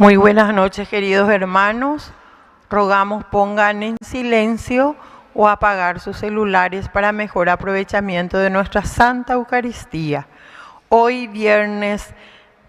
Muy buenas noches, queridos hermanos. Rogamos pongan en silencio o apagar sus celulares para mejor aprovechamiento de nuestra Santa Eucaristía. Hoy, viernes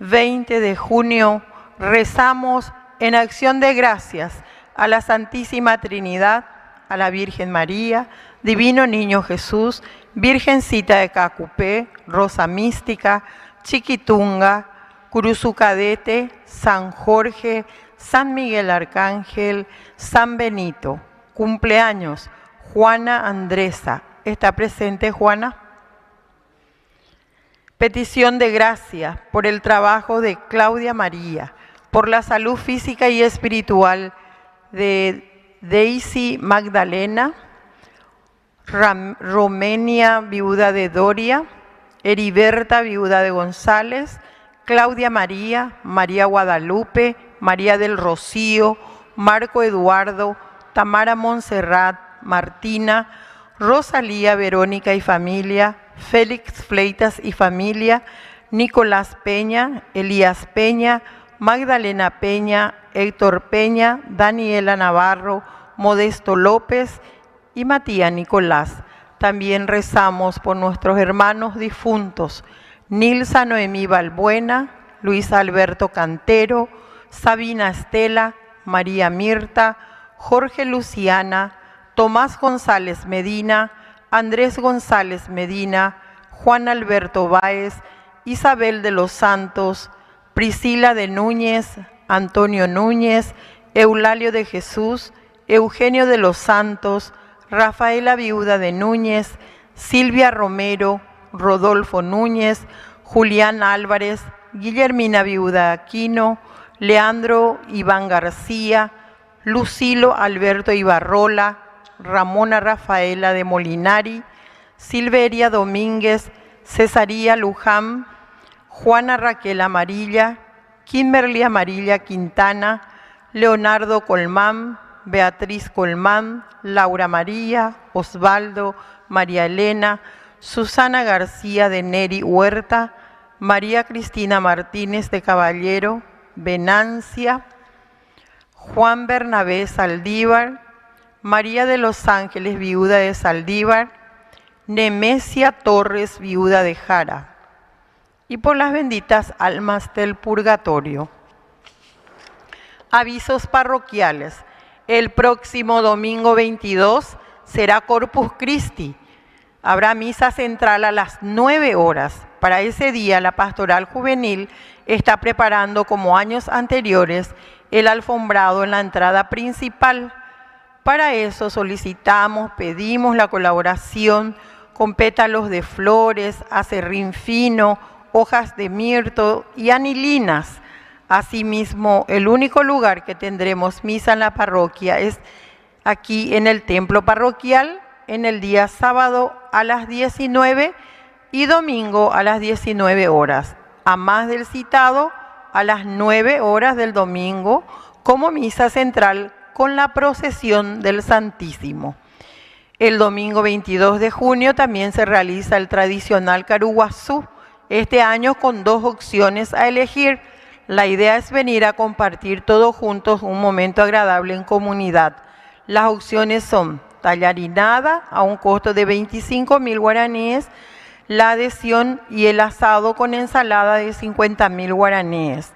20 de junio, rezamos en acción de gracias a la Santísima Trinidad, a la Virgen María, Divino Niño Jesús, Virgencita de Cacupé, Rosa Mística, Chiquitunga, Curuzucadete, San Jorge, San Miguel Arcángel, San Benito. Cumpleaños, Juana Andresa. ¿Está presente Juana? Petición de gracia por el trabajo de Claudia María, por la salud física y espiritual de Daisy Magdalena, Romenia, viuda de Doria, Heriberta, viuda de González, Claudia María, María Guadalupe, María del Rocío, Marco Eduardo, Tamara Montserrat, Martina, Rosalía, Verónica y familia, Félix Fleitas y familia, Nicolás Peña, Elías Peña, Magdalena Peña, Héctor Peña, Daniela Navarro, Modesto López y Matías Nicolás. También rezamos por nuestros hermanos difuntos, Nilsa Noemí Balbuena, Luis Alberto Cantero, Sabina Estela, María Mirta, Jorge Luciana, Tomás González Medina, Andrés González Medina, Juan Alberto Báez, Isabel de los Santos, Priscila de Núñez, Antonio Núñez, Eulalio de Jesús, Eugenio de los Santos, Rafaela viuda de Núñez, Silvia Romero, Rodolfo Núñez, Julián Álvarez, Guillermina viuda de Aquino, Leandro Iván García, Lucilo Alberto Ibarrola, Ramona Rafaela de Molinari, Silveria Domínguez, Cesaría Luján, Juana Raquel Amarilla, Kimberly Amarilla Quintana, Leonardo Colmán, Beatriz Colmán, Laura María, Osvaldo, María Elena, Susana García de Neri Huerta, María Cristina Martínez de Caballero, Venancia, Juan Bernabé Saldívar, María de los Ángeles, viuda de Saldívar, Nemesia Torres, viuda de Jara, y por las benditas almas del purgatorio. Avisos parroquiales. El próximo domingo 22 será Corpus Christi. Habrá misa central a las 9 horas. Para ese día la Pastoral Juvenil está preparando, como años anteriores, el alfombrado en la entrada principal. Para eso solicitamos, pedimos la colaboración con pétalos de flores, acerrín fino, hojas de mirto y anilinas. Asimismo, el único lugar que tendremos misa en la parroquia es aquí en el templo parroquial, en el día sábado a las 19 y domingo a las 19 horas, a más del citado a las 9 horas del domingo, como misa central con la procesión del Santísimo. El domingo 22 de junio también se realiza el tradicional Caruguazú, este año con 2 opciones a elegir. La idea es venir a compartir todos juntos un momento agradable en comunidad. Las opciones son tallarinada a un costo de 25.000 guaraníes, la adhesión y el asado con ensalada de 50.000 guaraníes.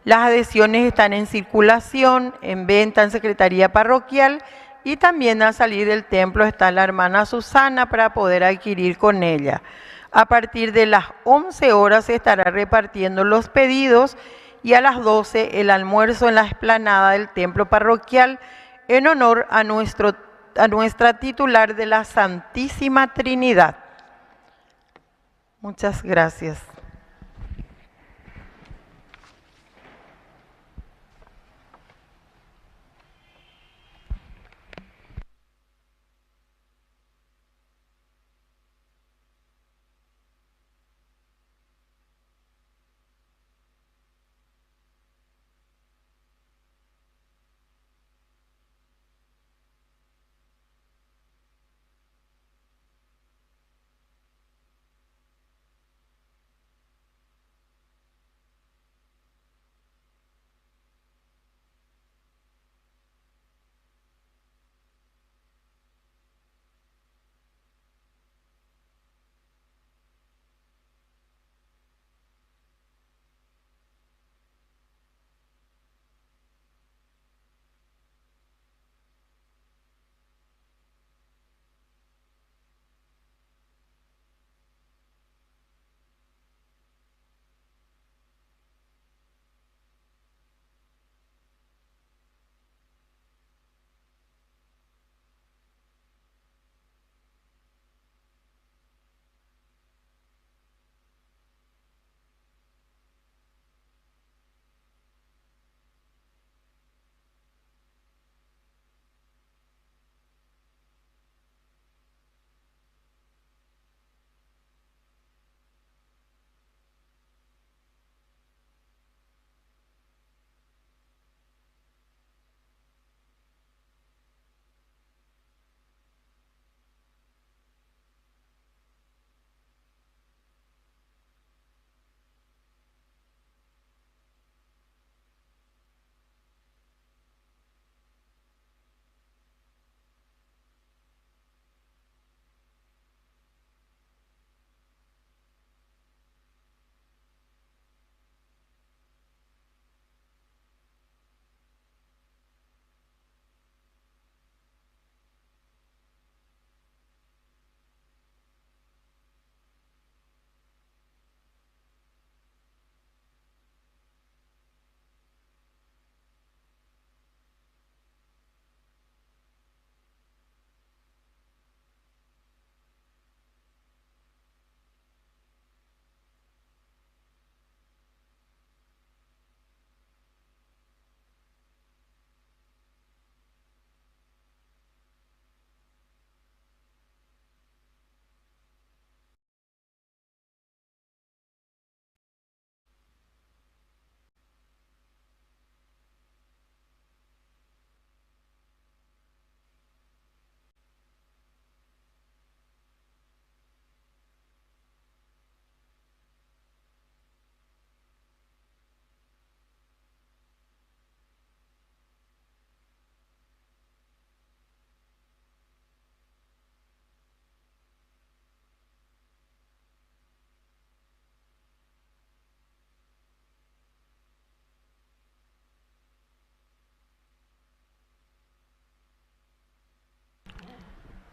Las adhesiones están en circulación, en venta en Secretaría Parroquial, y también al salir del templo está la hermana Susana para poder adquirir con ella. A partir de las 11 horas se estará repartiendo los pedidos y a las 12 el almuerzo en la explanada del templo parroquial en honor a nuestra titular de la Santísima Trinidad. Muchas gracias.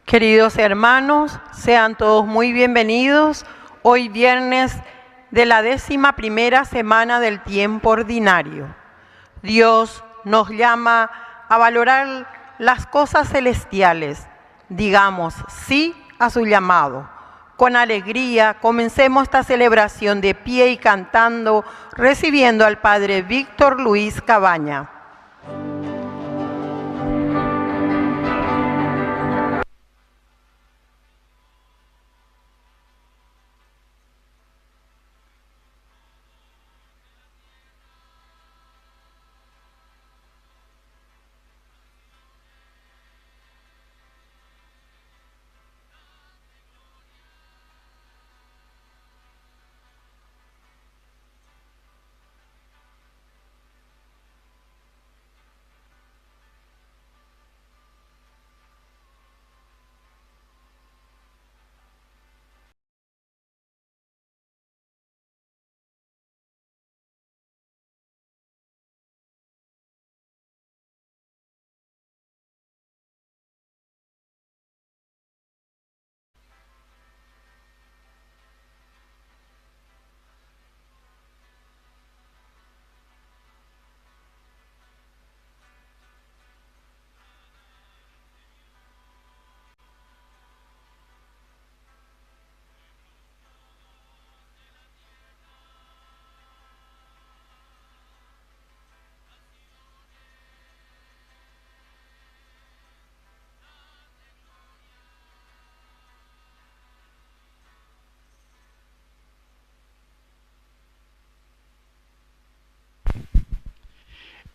Queridos hermanos, sean todos muy bienvenidos hoy viernes de la 11ª semana del tiempo ordinario. Dios nos llama a valorar las cosas celestiales. Digamos sí a su llamado. Con alegría comencemos esta celebración de pie y cantando, recibiendo al Padre Víctor Luis Cabaña.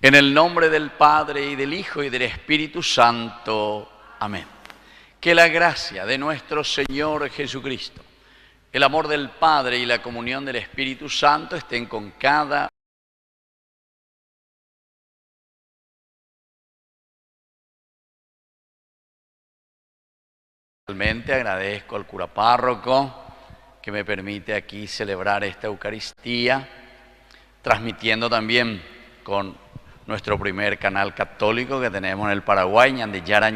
En el nombre del Padre, y del Hijo, y del Espíritu Santo. Amén. Que la gracia de nuestro Señor Jesucristo, el amor del Padre y la comunión del Espíritu Santo estén con cada Realmente agradezco al cura párroco que me permite aquí celebrar esta Eucaristía, transmitiendo también con nuestro primer canal católico que tenemos en el Paraguay, Ñandeyara.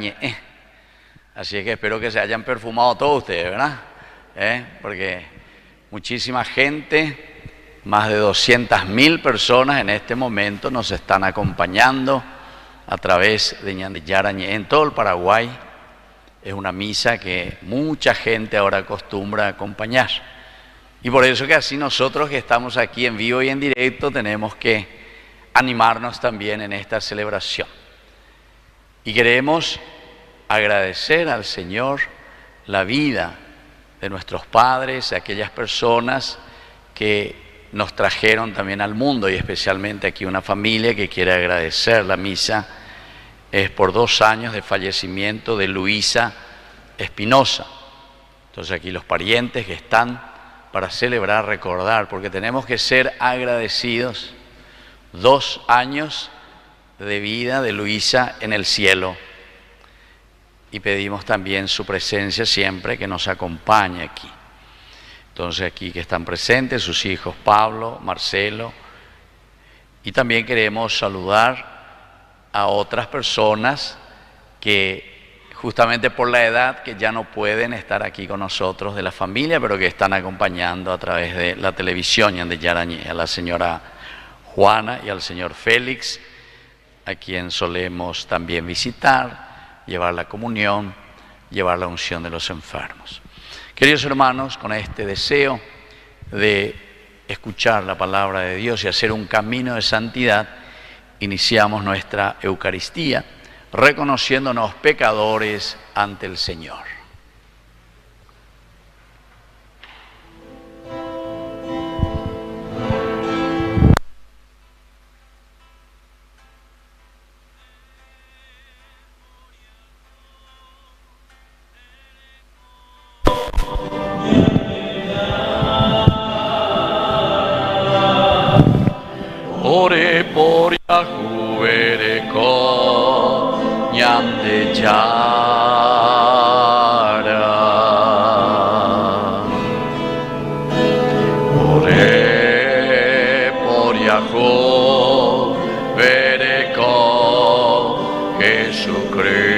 Así es que espero que se hayan perfumado todos ustedes, ¿verdad? Porque muchísima gente, más de 200.000 personas en este momento nos están acompañando a través de Ñandeyara en todo el Paraguay. Es una misa que mucha gente ahora acostumbra a acompañar. Y por eso que así nosotros que estamos aquí en vivo y en directo tenemos que animarnos también en esta celebración. Y queremos agradecer al Señor la vida de nuestros padres, de aquellas personas que nos trajeron también al mundo, y especialmente aquí una familia que quiere agradecer la misa. Es por 2 años de fallecimiento de Luisa Espinosa. Entonces aquí los parientes que están para celebrar, recordar, porque tenemos que ser agradecidos. 2 años de vida de Luisa en el cielo. Y pedimos también su presencia siempre, que nos acompañe aquí. Entonces aquí que están presentes sus hijos Pablo, Marcelo, y también queremos saludar a otras personas que justamente por la edad que ya no pueden estar aquí con nosotros de la familia, pero que están acompañando a través de la televisión, a la señora Juana y al señor Félix, a quien solemos también visitar, llevar la comunión, llevar la unción de los enfermos. Queridos hermanos, con este deseo de escuchar la palabra de Dios y hacer un camino de santidad, iniciamos nuestra Eucaristía, reconociéndonos pecadores ante el Señor. Ore por Yahu vereko Ñandeyara. Ore por Yahu vereko Jesucristo.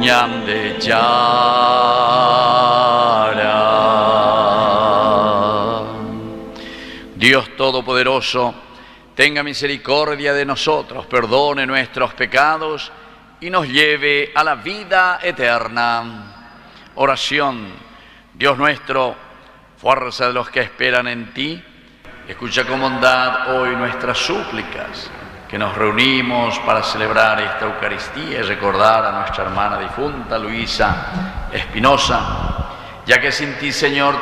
ñam de Yara. Dios Todopoderoso, tenga misericordia de nosotros, perdone nuestros pecados y nos lleve a la vida eterna. Oración. Dios nuestro, fuerza de los que esperan en ti, escucha con bondad hoy nuestras súplicas, que nos reunimos para celebrar esta Eucaristía y recordar a nuestra hermana difunta Luisa Espinosa, ya que sin ti, Señor,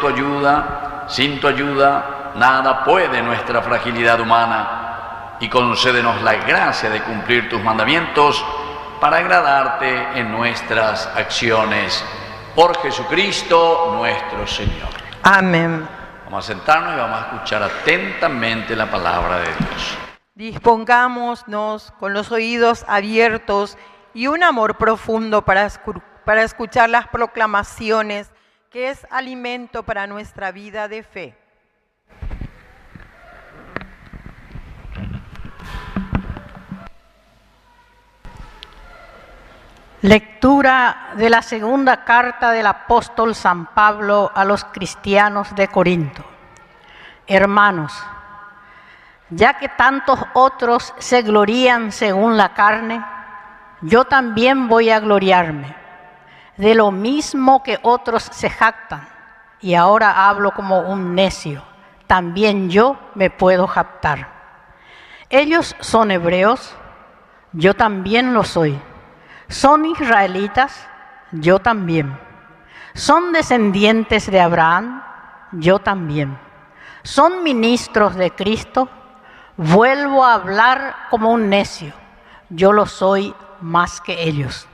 sin tu ayuda, nada puede nuestra fragilidad humana, y concédenos la gracia de cumplir tus mandamientos para agradarte en nuestras acciones. Por Jesucristo nuestro Señor. Amén. Vamos a sentarnos y vamos a escuchar atentamente la palabra de Dios. Dispongámonos con los oídos abiertos y un amor profundo para escuchar las proclamaciones, que es alimento para nuestra vida de fe. Lectura de la segunda carta del apóstol San Pablo a los cristianos de Corinto. Hermanos, ya que tantos otros se glorían según la carne, yo también voy a gloriarme, de lo mismo que otros se jactan, y ahora hablo como un necio, también yo me puedo jactar. Ellos son hebreos, yo también lo soy. Son israelitas, yo también. Son descendientes de Abraham, yo también. Son ministros de Cristo, vuelvo a hablar como un necio, yo lo soy más que ellos.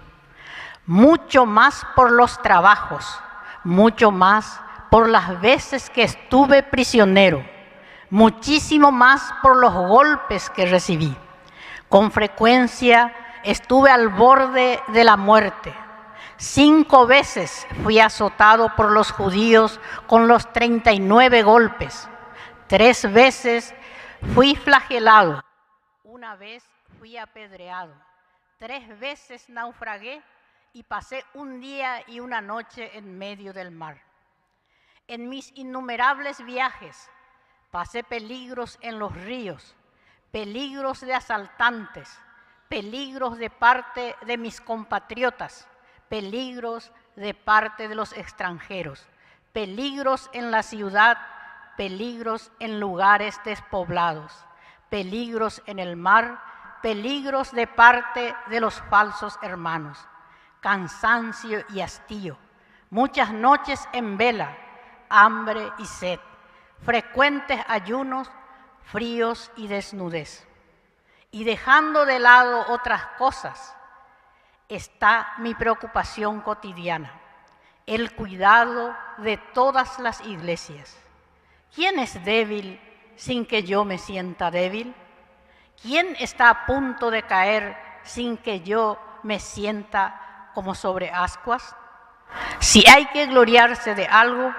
Mucho más por los trabajos, mucho más por las veces que estuve prisionero, muchísimo más por los golpes que recibí. Con frecuencia estuve al borde de la muerte. 5 veces fui azotado por los judíos con los 39 golpes. 3 veces fui flagelado. 1 vez fui apedreado. 3 veces naufragué y pasé un día y una noche en medio del mar. En mis innumerables viajes pasé peligros en los ríos, peligros de asaltantes, peligros de parte de mis compatriotas, peligros de parte de los extranjeros, peligros en la ciudad, peligros en lugares despoblados, peligros en el mar, peligros de parte de los falsos hermanos, cansancio y hastío, muchas noches en vela, hambre y sed, frecuentes ayunos, fríos y desnudez. Y dejando de lado otras cosas, está mi preocupación cotidiana, el cuidado de todas las iglesias. ¿Quién es débil sin que yo me sienta débil? ¿Quién está a punto de caer sin que yo me sienta como sobre ascuas? Si hay que gloriarse de algo,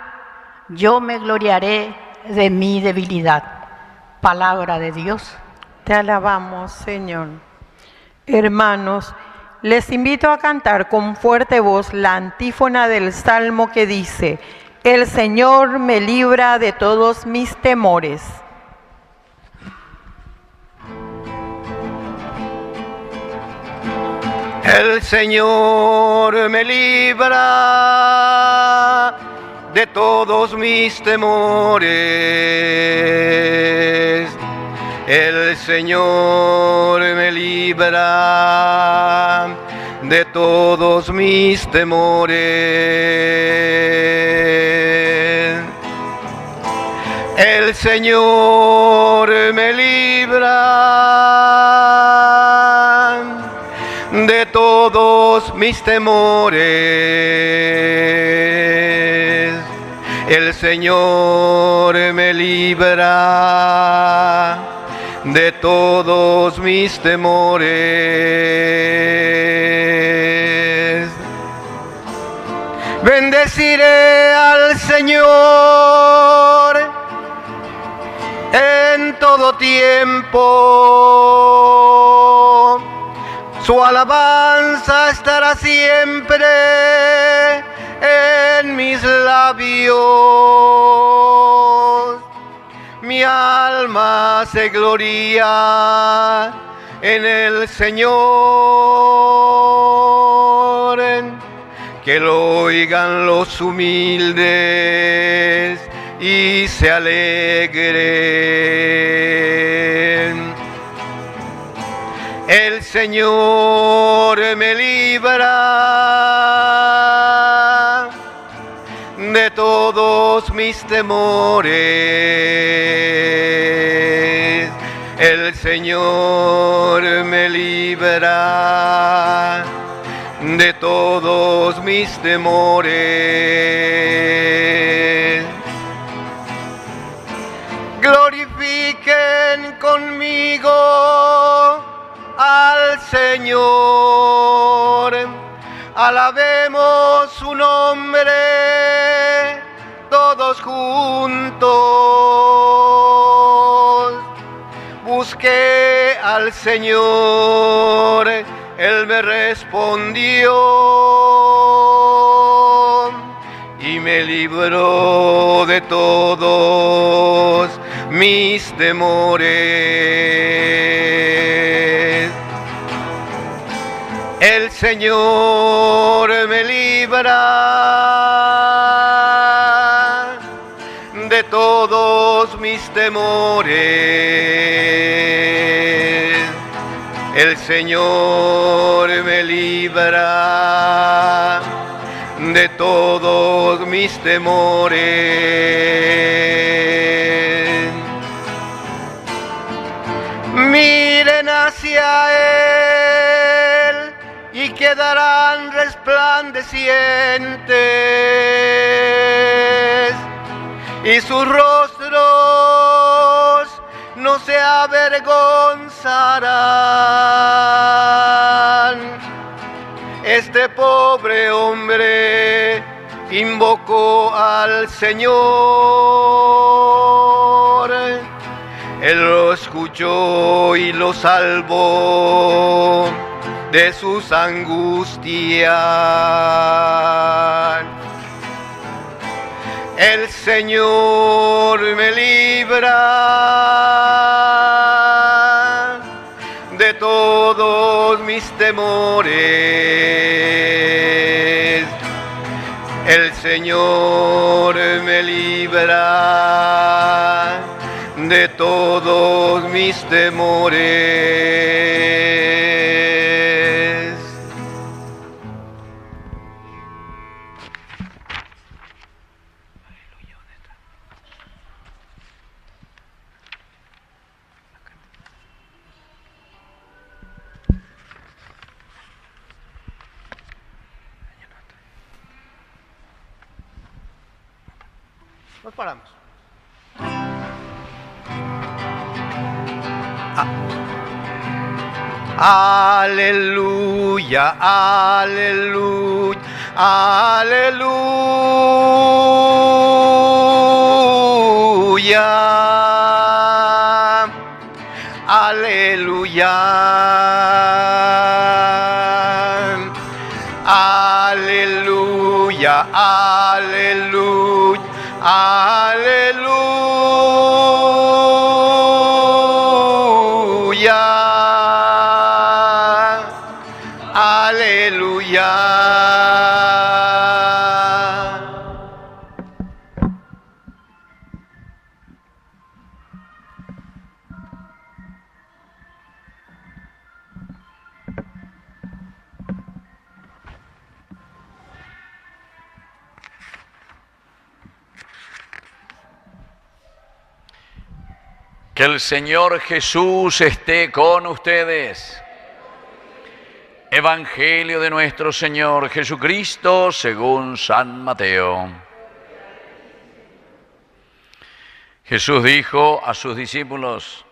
yo me gloriaré de mi debilidad. Palabra de Dios. Te alabamos, Señor. Hermanos, les invito a cantar con fuerte voz la antífona del Salmo que dice: El Señor me libra de todos mis temores. El Señor me libra de todos mis temores. El Señor me libra de todos mis temores. El Señor me libra de todos mis temores. El Señor me libra de todos mis temores. Bendeciré al Señor en todo tiempo. Su alabanza estará siempre en mis labios. Mi alma se gloria en el Señor. Que lo oigan los humildes y se alegren. El Señor me libra de todos mis temores. El Señor me libra de todos mis temores. Glorifiquen conmigo al Señor, alabemos su nombre todos juntos. Busqué al Señor, Él me respondió y me libró de todos mis temores. El Señor me libra de todos mis temores. El Señor me libra de todos mis temores. Miren hacia Él y quedarán resplandecientes, y sus rostros no se avergonzarán. Este pobre hombre invocó al Señor. Él lo escuchó y lo salvó de sus angustias. El Señor me libra de todos mis temores. El Señor me libra de todos mis temores. Nos paramos. Aleluya, aleluya, aleluya, aleluya, aleluya, aleluya, aleluya, aleluya. Que el Señor Jesús esté con ustedes. Evangelio de nuestro Señor Jesucristo según San Mateo. Jesús dijo a sus discípulos: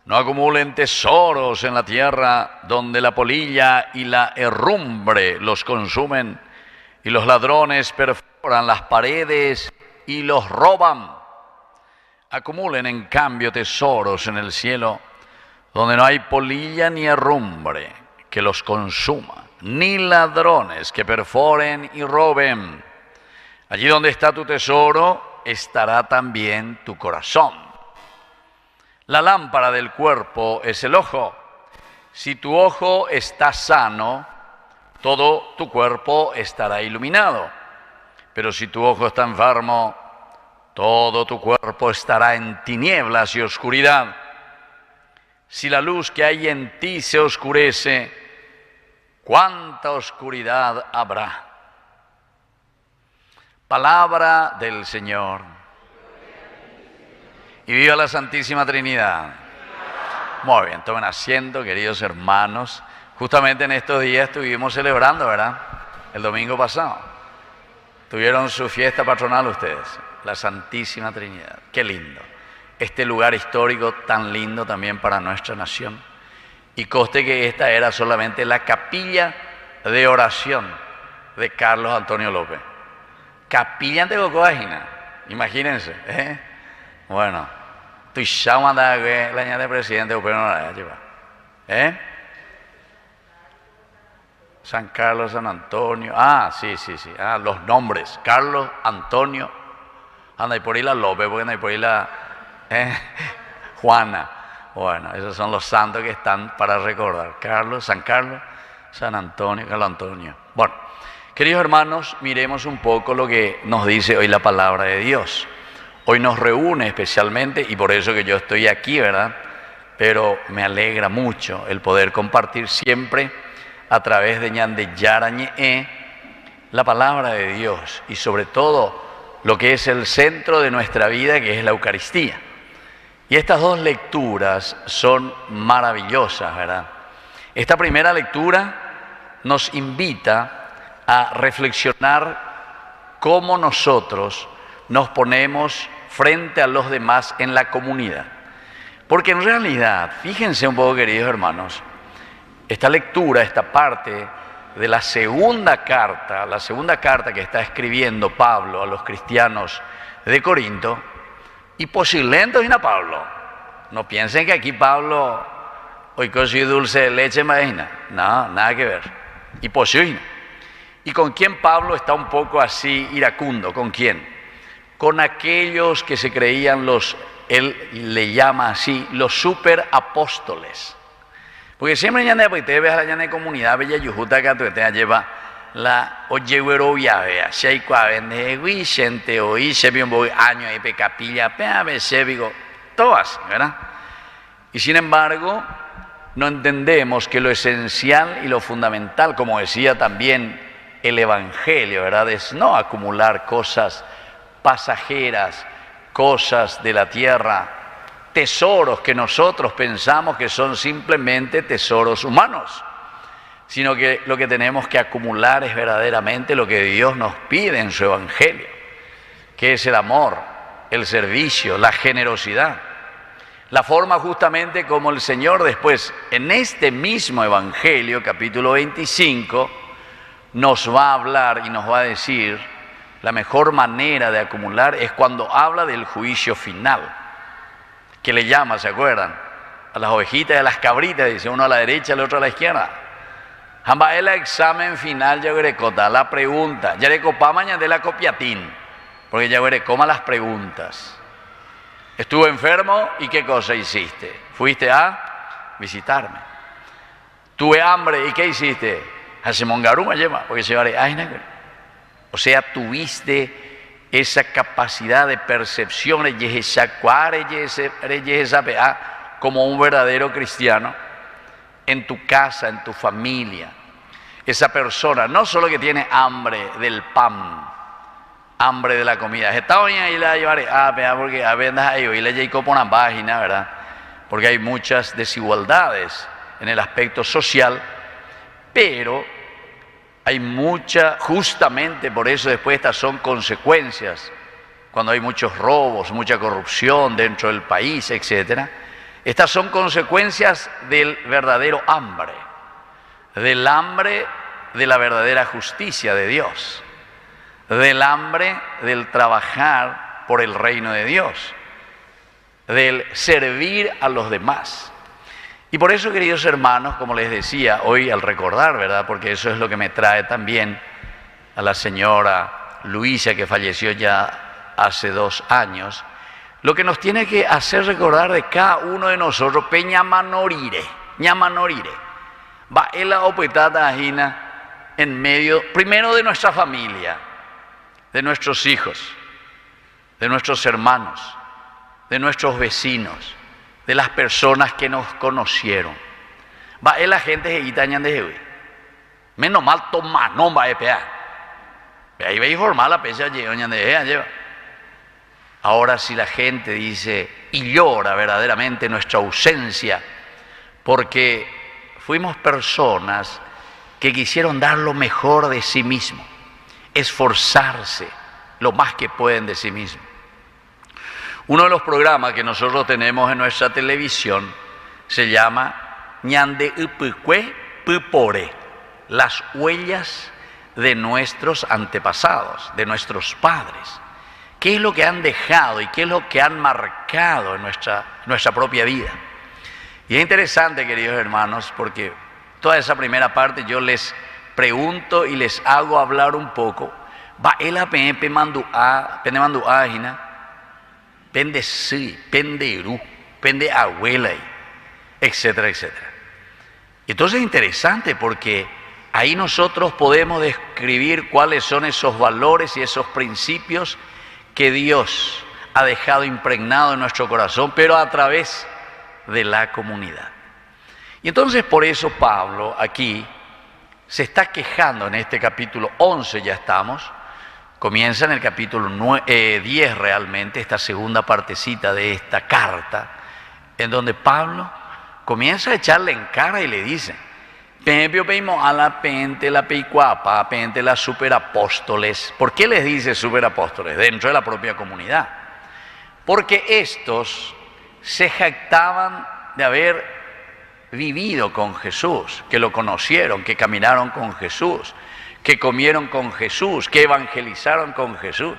no acumulen tesoros en la tierra donde la polilla y la herrumbre los consumen y los ladrones perforan las paredes y los roban. Acumulen en cambio tesoros en el cielo donde no hay polilla ni herrumbre, que los consuma, ni ladrones que perforen y roben. Allí donde está tu tesoro, estará también tu corazón. La lámpara del cuerpo es el ojo. Si tu ojo está sano, todo tu cuerpo estará iluminado. Pero si tu ojo está enfermo, todo tu cuerpo estará en tinieblas y oscuridad. Si la luz que hay en ti se oscurece, ¿cuánta oscuridad habrá? Palabra del Señor. Y viva la Santísima Trinidad. Muy bien, tomen asiento, queridos hermanos. Justamente en estos días estuvimos celebrando, ¿verdad? El domingo pasado. Tuvieron su fiesta patronal ustedes, la Santísima Trinidad. Qué lindo. Este lugar histórico tan lindo también para nuestra nación. Y conste que esta era solamente la capilla de oración de Carlos Antonio López. Capilla de Cocoágina, imagínense. Bueno, tu llama de la ña de presidente, pero no la lleva. San Carlos, San Antonio. Ah, sí. Ah, los nombres. Carlos, Antonio. Anda y por ahí la López, porque anda y por ahí la Juana. Bueno, esos son los santos que están para recordar. Carlos, San Antonio, Carlos Antonio. Bueno, queridos hermanos, miremos un poco lo que nos dice hoy la palabra de Dios. Hoy nos reúne especialmente, y por eso que yo estoy aquí, ¿verdad? Pero me alegra mucho el poder compartir siempre a través de Ñande Yarañe la palabra de Dios y sobre todo lo que es el centro de nuestra vida, que es la Eucaristía. Y estas dos lecturas son maravillosas, ¿verdad? Esta primera lectura nos invita a reflexionar cómo nosotros nos ponemos frente a los demás en la comunidad. Porque en realidad, fíjense un poco, queridos hermanos, esta lectura, esta parte de la segunda carta que está escribiendo Pablo a los cristianos de Corinto, y posiblemente hoy no Pablo. No piensen que aquí Pablo, hoy cosí dulce de leche, imagina. No, nada que ver. Y posible. ¿Y con quién Pablo está un poco así iracundo? ¿Con quién? Con aquellos que se creían él le llama así, los superapóstoles. Porque siempre ya no te ves a la de comunidad, bella yujuta que te lleva la oyewero ya vea, sheikwa vende gente hoy se vio un poco año y pecapilla, pe sebigo, todas, ¿verdad? Y sin embargo, no entendemos que lo esencial y lo fundamental, como decía también el Evangelio, ¿verdad? Es no acumular cosas pasajeras, cosas de la tierra, tesoros que nosotros pensamos que son simplemente tesoros humanos, sino que lo que tenemos que acumular es verdaderamente lo que Dios nos pide en su Evangelio, que es el amor, el servicio, la generosidad. La forma justamente como el Señor después, en este mismo Evangelio, capítulo 25, nos va a hablar y nos va a decir la mejor manera de acumular es cuando habla del juicio final, que le llama, ¿se acuerdan? A las ovejitas y a las cabritas, dice uno a la derecha, el otro a la izquierda. Jamba el examen final ya verecota, la pregunta, ya recopa mañana de la copiatín, porque ya verecoma las preguntas. Estuve enfermo y ¿qué cosa hiciste? Fuiste a visitarme. Tuve hambre y ¿qué hiciste? Hasemongaruma lleva, porque se va a o sea, tuviste esa capacidad de percepción como un verdadero cristiano en tu casa, en tu familia. Esa persona no solo que tiene hambre del pan, hambre de la comida. Está bien ahí la llevaré, porque a veces ahí le llego por una página, ¿verdad? Porque hay muchas desigualdades en el aspecto social, pero hay justamente por eso después estas son consecuencias, cuando hay muchos robos, mucha corrupción dentro del país, etc. Estas son consecuencias del verdadero hambre, del hambre de la verdadera justicia de Dios, del hambre del trabajar por el reino de Dios, del servir a los demás. Y por eso, queridos hermanos, como les decía, hoy al recordar, ¿verdad? Porque eso es lo que me trae también a la señora Luisa, que falleció ya hace 2 años, lo que nos tiene que hacer recordar de cada uno de nosotros, ñamanорire, va en la opetata ajina en medio, primero de nuestra familia, de nuestros hijos, de nuestros hermanos, de nuestros vecinos, de las personas que nos conocieron. Va en la gente que itañan de Jehová. Menos mal toma, no va a pear. Ahí veis formar la pecha lleva. Ahora si la gente dice y llora verdaderamente nuestra ausencia, porque fuimos personas que quisieron dar lo mejor de sí mismos, esforzarse lo más que pueden de sí mismos. Uno de los programas que nosotros tenemos en nuestra televisión se llama Ñande Upukwe Pupore, las huellas de nuestros antepasados, de nuestros padres. ¿Qué es lo que han dejado y qué es lo que han marcado en nuestra propia vida? Y es interesante, queridos hermanos, porque toda esa primera parte yo les pregunto y les hago hablar un poco. Va el APM pende ágina, pende sí, pende irú, pende abuela, etcétera, etcétera. Entonces es interesante porque ahí nosotros podemos describir cuáles son esos valores y esos principios que Dios ha dejado impregnado en nuestro corazón, pero a través de la comunidad. Y entonces por eso Pablo aquí se está quejando en este capítulo 11, ya estamos, comienza en el capítulo 10 realmente, esta segunda partecita de esta carta, en donde Pablo comienza a echarle en cara y le dice, a la pente, la peicuapa, pente, las superapóstoles. ¿Por qué les dice superapóstoles? Dentro de la propia comunidad. Porque estos se jactaban de haber vivido con Jesús, que lo conocieron, que caminaron con Jesús, que comieron con Jesús, que evangelizaron con Jesús.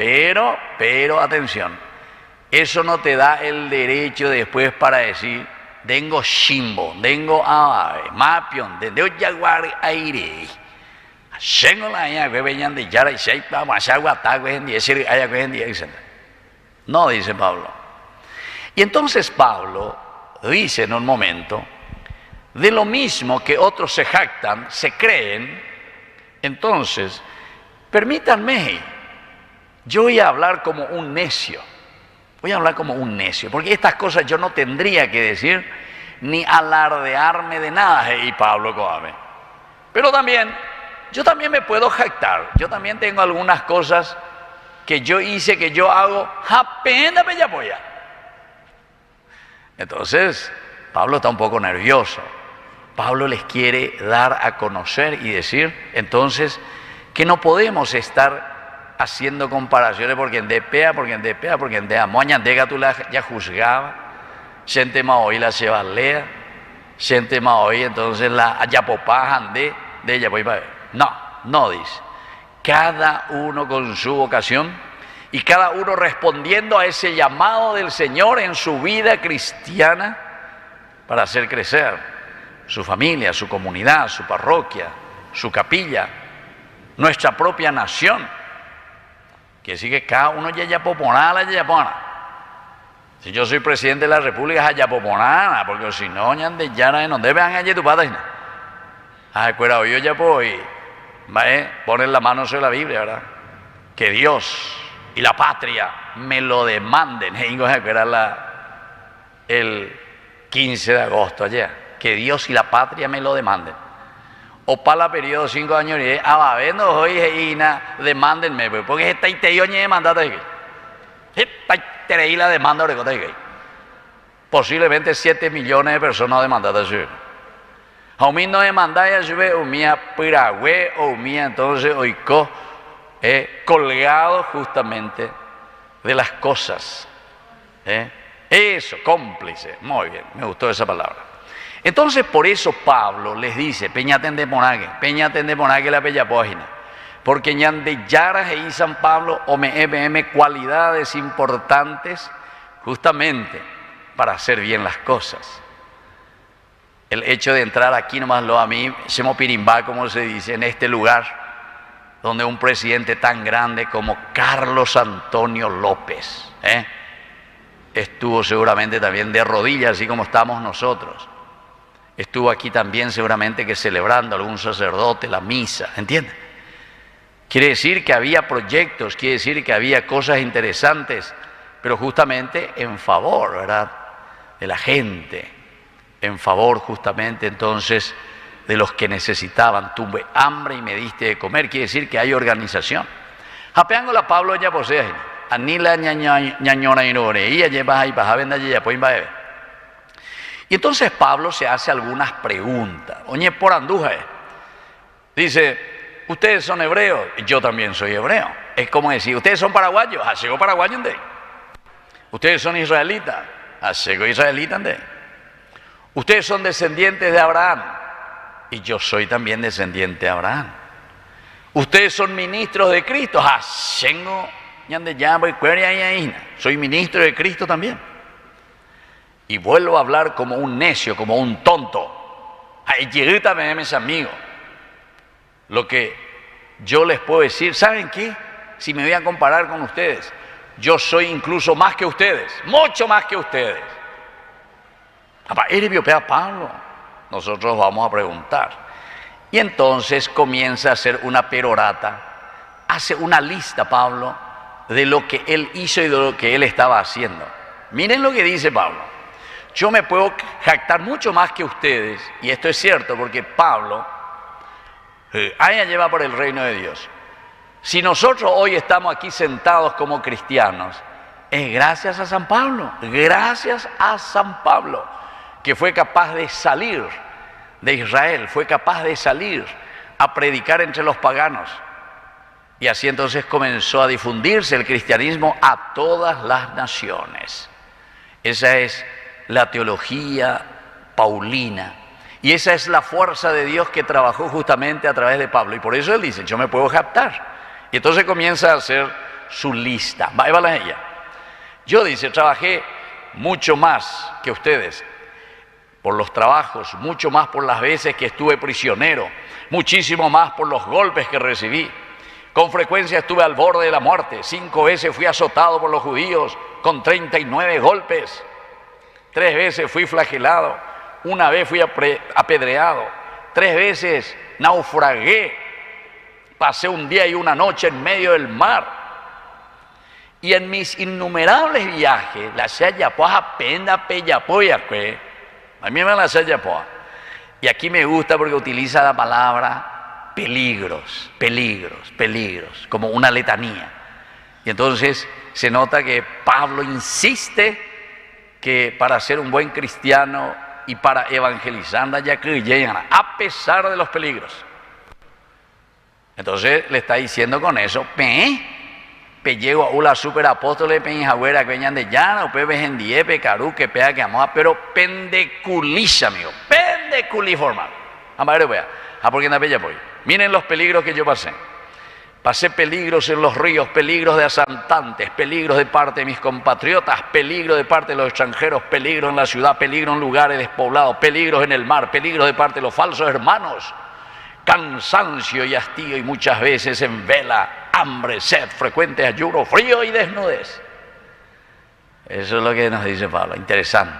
Pero atención, eso no te da el derecho después para decir, tengo shimbo, tengo ave, mapion, tengo jaguar aire. No, dice Pablo. Y entonces Pablo dice en un momento, de lo mismo que otros se jactan, se creen, entonces, permítanme, yo voy a hablar como un necio. Voy a hablar como un necio, porque estas cosas yo no tendría que decir, ni alardearme de nada, y Pablo Coame. Pero también, yo también me puedo jactar, yo también tengo algunas cosas que yo hice, que yo hago, apenas me apoya. Entonces, Pablo está un poco nervioso. Pablo les quiere dar a conocer y decir, entonces, que no podemos estar haciendo comparaciones porque en depea, porque en de amoña, de tú la ya juzgaba, gente maoí la chevalea, gente maoí entonces la ayapopá de ella voy para ver. No dice. Cada uno con su vocación y cada uno respondiendo a ese llamado del Señor en su vida cristiana para hacer crecer su familia, su comunidad, su parroquia, su capilla, nuestra propia nación. Que sí que cada uno ya yapoponá la yapona. Si yo soy presidente de la República, es yapoponana, porque si no, ya de yara no debe hacer tu pata. Acuérdate, yo ya puedo poner la mano sobre la Biblia, ¿verdad? Que Dios y la patria me lo demanden. El 15 de agosto allá. Que Dios y la patria me lo demanden. O para el periodo 5 años, vendo hoy y demándenme, porque esta iteoñe demandada de esta la demanda de posiblemente 7 millones de personas demandadas. A mí no demanda ya o mía piragüe o mía entonces oico colgado justamente de las cosas. Eso, cómplice. Muy bien, me gustó esa palabra. Entonces por eso Pablo les dice, peñaten de monague la bella página, porque ñande yaras y San Pablo o me cualidades importantes justamente para hacer bien las cosas. El hecho de entrar aquí nomás a mí, semo pirimbá, como se dice, en este lugar, donde un presidente tan grande como Carlos Antonio López, estuvo seguramente también de rodillas, así como estamos nosotros. Estuvo aquí también seguramente que celebrando algún sacerdote la misa, ¿entiendes? Quiere decir que había proyectos, quiere decir que había cosas interesantes, pero justamente en favor, ¿verdad?, de la gente, en favor justamente entonces de los que necesitaban. Tuve hambre y me diste de comer, quiere decir que hay organización. Japeango la Pablo ya posee, anila ñañona inore, y allá vas ahí, vas a vender ya pues va. Y entonces Pablo se hace algunas preguntas. Oye, por anduje, dice, ustedes son hebreos, yo también soy hebreo. Es como decir, ustedes son paraguayos, llegó paraguayo en de. Ustedes son israelitas, llegó israelita en de. Ustedes son descendientes de Abraham, y yo soy también descendiente de Abraham. Ustedes son ministros de Cristo, soy ministro de Cristo también. Y vuelvo a hablar como un necio, como un tonto. Mis amigos. Lo que yo les puedo decir, ¿saben qué? Si me voy a comparar con ustedes, yo soy incluso más que ustedes, mucho más que ustedes. Pablo, nosotros vamos a preguntar. Y entonces comienza a hacer una perorata, hace una lista Pablo de lo que él hizo y de lo que él estaba haciendo. Miren lo que dice Pablo. Yo me puedo jactar mucho más que ustedes, y esto es cierto porque Pablo allá lleva por el reino de Dios. Si nosotros hoy estamos aquí sentados como cristianos, es gracias a San Pablo, que fue capaz de salir de Israel, fue capaz de salir a predicar entre los paganos. Y así entonces comenzó a difundirse el cristianismo a todas las naciones. Esa es la teología paulina. Y esa es la fuerza de Dios que trabajó justamente a través de Pablo. Y por eso él dice, yo me puedo jactar. Y entonces comienza a hacer su lista. Va a ella. Yo, dice, trabajé mucho más que ustedes por los trabajos, mucho más por las veces que estuve prisionero, muchísimo más por los golpes que recibí. Con frecuencia estuve al borde de la muerte. 5 veces fui azotado por los judíos con 39 golpes. 3 veces fui flagelado. 1 vez fui apedreado. 3 veces naufragué. Pasé un día y una noche en medio del mar. Y en mis innumerables viajes, la Sayapoa penda peyapoya, a mí me la Sayapoa. Y aquí me gusta porque utiliza la palabra peligros, peligros, peligros, como una letanía. Y entonces se nota que Pablo insiste que para ser un buen cristiano y para evangelizar, a pesar de los peligros. Entonces le está diciendo con eso, llego a una superapóstol pe jagüera que venían de llana, o pe vendie, pe caru, que pea que amaba, pero pendeculiza, amigo, pendeculiformal. Porque en la bella voy. Miren los peligros que yo pasé. Pasé peligros en los ríos, peligros de asaltantes, peligros de parte de mis compatriotas, peligros de parte de los extranjeros, peligros en la ciudad, peligros en lugares despoblados, peligros en el mar, peligros de parte de los falsos hermanos, cansancio y hastío y muchas veces en vela, hambre, sed, frecuentes ayuno, frío y desnudez. Eso es lo que nos dice Pablo, interesante.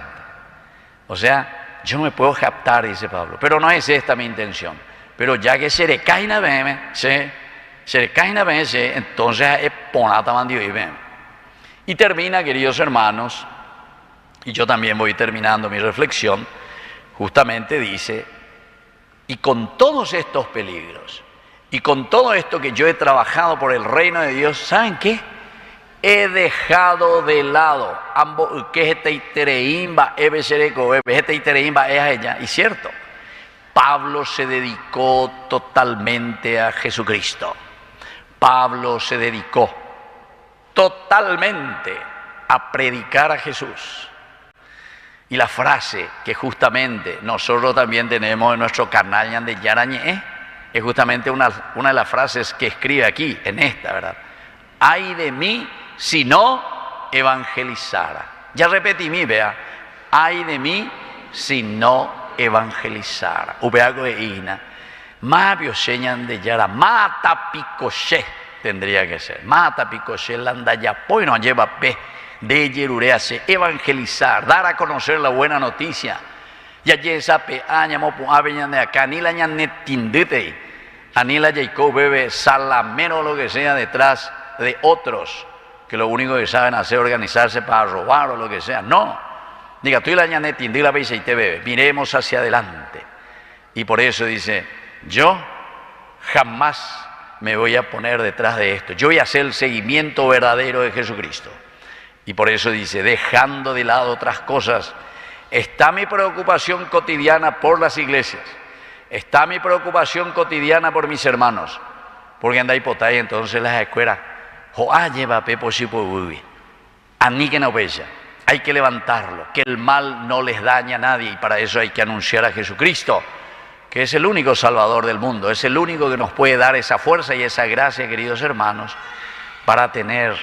O sea, yo me puedo captar, dice Pablo, pero no es esta mi intención. Pero ya que se le cae una vez, entonces es ponata mandio y ven. Y termina, queridos hermanos, y yo también voy terminando mi reflexión, justamente dice, y con todos estos peligros, y con todo esto que yo he trabajado por el reino de Dios, ¿saben qué? He dejado de lado, ambos, que este itereimba, es a ella, y cierto, Pablo se dedicó totalmente a Jesucristo. Pablo se dedicó totalmente a predicar a Jesús. Y la frase que justamente nosotros también tenemos en nuestro canal de Yarañé es justamente una de las frases que escribe aquí, en esta, ¿verdad? Ay de mí si no evangelizara. Ya repetí, vea, Ay de mí si no evangelizara. Ubeago de Ina. Mabio señan de Yara. Mata picoché tendría que ser. Mata picoché landayapoi no lleva pe. De Yerurease. Evangelizar. Dar a conocer la buena noticia. Ya esa pe añamo pu aveñan de acá. Ni la ñanet tindete. Anila Jacob bebe salamero o lo que sea detrás de otros. Que lo único que saben hacer es organizarse para robar o lo que sea. No. Diga, tú y la ñanet y la veis y te bebe. Miremos hacia adelante. Y por eso dice, yo jamás me voy a poner detrás de esto. Yo voy a hacer el seguimiento verdadero de Jesucristo. Y por eso dice, dejando de lado otras cosas, está mi preocupación cotidiana por las iglesias. Está mi preocupación cotidiana por mis hermanos. Porque anda hipotay entonces las escuelas. Joa lleva pepo si puede. Ani que no bella. Hay que levantarlo. Que el mal no les daña a nadie. Y para eso hay que anunciar a Jesucristo, que es el único Salvador del mundo. Es el único que nos puede dar esa fuerza y esa gracia, queridos hermanos, para tener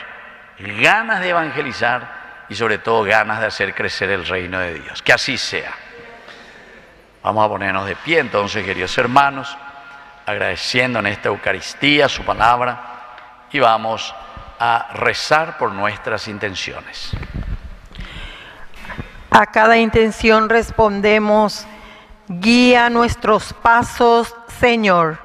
ganas de evangelizar y sobre todo ganas de hacer crecer el reino de Dios. Que así sea. Vamos a ponernos de pie entonces, queridos hermanos, agradeciendo en esta Eucaristía su palabra y vamos a rezar por nuestras intenciones. A cada intención respondemos, guía nuestros pasos, Señor.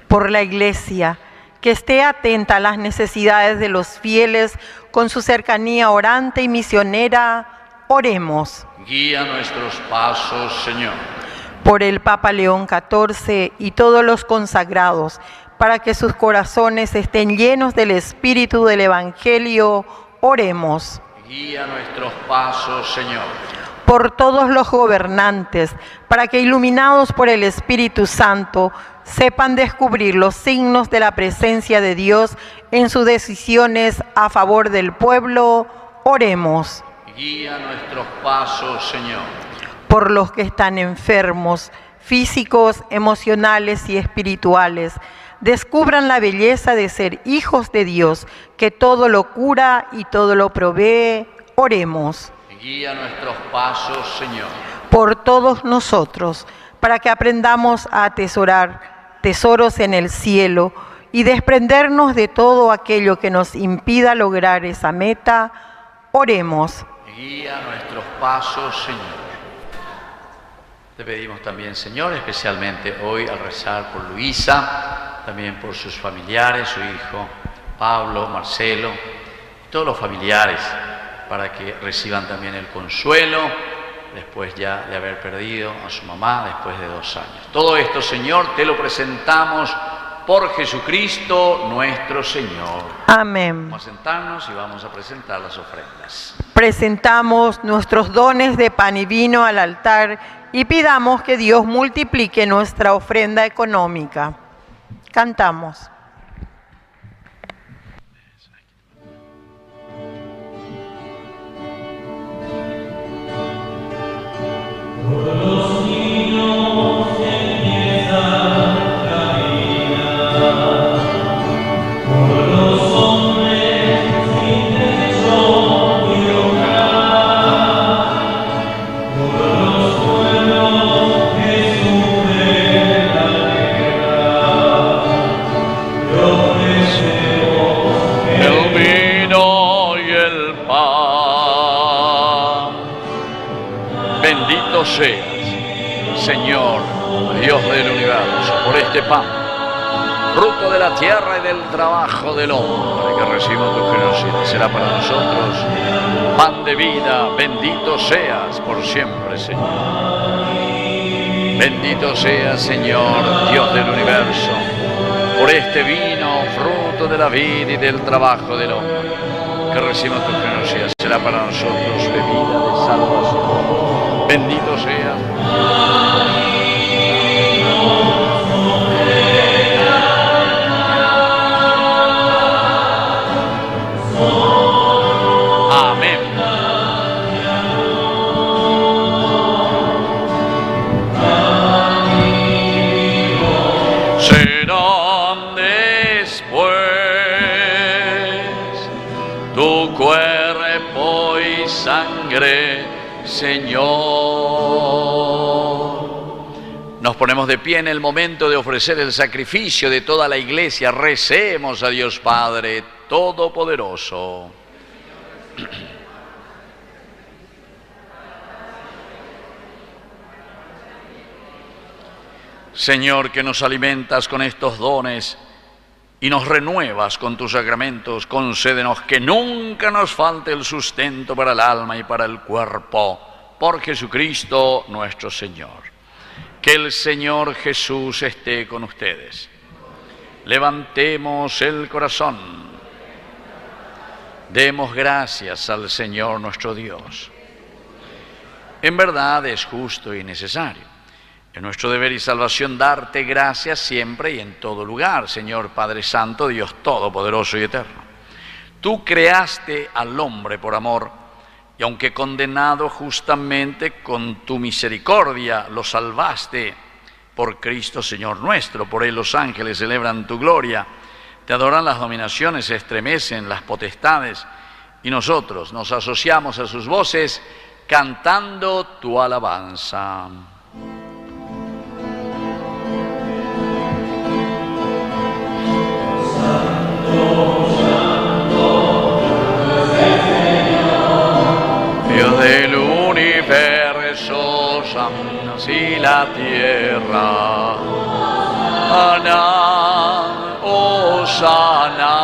Por la Iglesia, que esté atenta a las necesidades de los fieles con su cercanía orante y misionera, oremos. Guía nuestros pasos, Señor. Por el Papa León XIV y todos los consagrados, para que sus corazones estén llenos del espíritu del Evangelio, oremos. Guía nuestros pasos, Señor. Por todos los gobernantes, para que iluminados por el Espíritu Santo, sepan descubrir los signos de la presencia de Dios en sus decisiones a favor del pueblo, oremos. Guía nuestros pasos, Señor. Por los que están enfermos, físicos, emocionales y espirituales, descubran la belleza de ser hijos de Dios, que todo lo cura y todo lo provee, oremos. Guía nuestros pasos, Señor. Por todos nosotros, para que aprendamos a atesorar tesoros en el cielo y desprendernos de todo aquello que nos impida lograr esa meta, oremos. Guía nuestros pasos, Señor. Te pedimos también, Señor, especialmente hoy al rezar por Luisa, también por sus familiares, su hijo Pablo, Marcelo, todos los familiares, para que reciban también el consuelo después ya de haber perdido a su mamá después de 2 años. Todo esto, Señor, te lo presentamos por Jesucristo nuestro Señor. Amén. Vamos a sentarnos y vamos a presentar las ofrendas. Presentamos nuestros dones de pan y vino al altar y pidamos que Dios multiplique nuestra ofrenda económica. Cantamos. Seas, Señor, Dios del universo, por este pan, fruto de la tierra y del trabajo del hombre, que reciba tu generosidad, será para nosotros pan de vida. Bendito seas por siempre, Señor. Bendito seas, Señor, Dios del universo, por este vino, fruto de la vida y del trabajo del hombre, que reciba tu generosidad, será para nosotros bebida de salvación. Bendito seas. Amén. Serán después tu cuerpo Señor. Nos ponemos de pie en el momento de ofrecer el sacrificio de toda la iglesia. Recemos a Dios Padre Todopoderoso. Señor, que nos alimentas con estos dones y nos renuevas con tus sacramentos, concédenos que nunca nos falte el sustento para el alma y para el cuerpo, por Jesucristo nuestro Señor. Que el Señor Jesús esté con ustedes. Levantemos el corazón. Demos gracias al Señor nuestro Dios. En verdad es justo y necesario. Es nuestro deber y salvación darte gracias siempre y en todo lugar, Señor Padre Santo, Dios Todopoderoso y Eterno. Tú creaste al hombre por amor, y aunque condenado justamente, con tu misericordia lo salvaste por Cristo Señor nuestro. Por él los ángeles celebran tu gloria, te adoran las dominaciones, se estremecen las potestades, y nosotros nos asociamos a sus voces cantando tu alabanza. Dios del universo, y la tierra. Ana, Hosanna,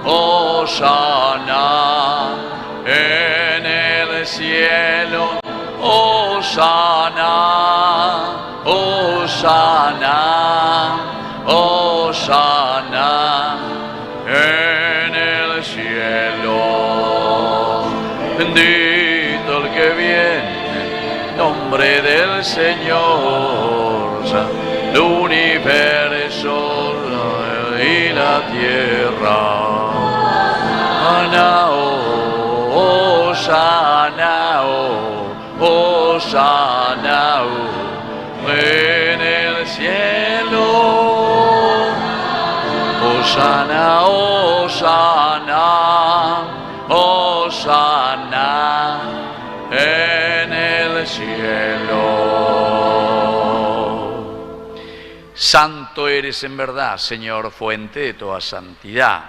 Hosanna, en el cielo. Hosanna, Hosanna, Hosanna, en el cielo. Bendito el que viene, en nombre del Señor, el universo y la tierra. Ana, Hosanna, Hosanna, en el cielo. Hosanna, Hosanna, Hosanna, en el cielo. Santo eres en verdad, Señor, fuente de toda santidad.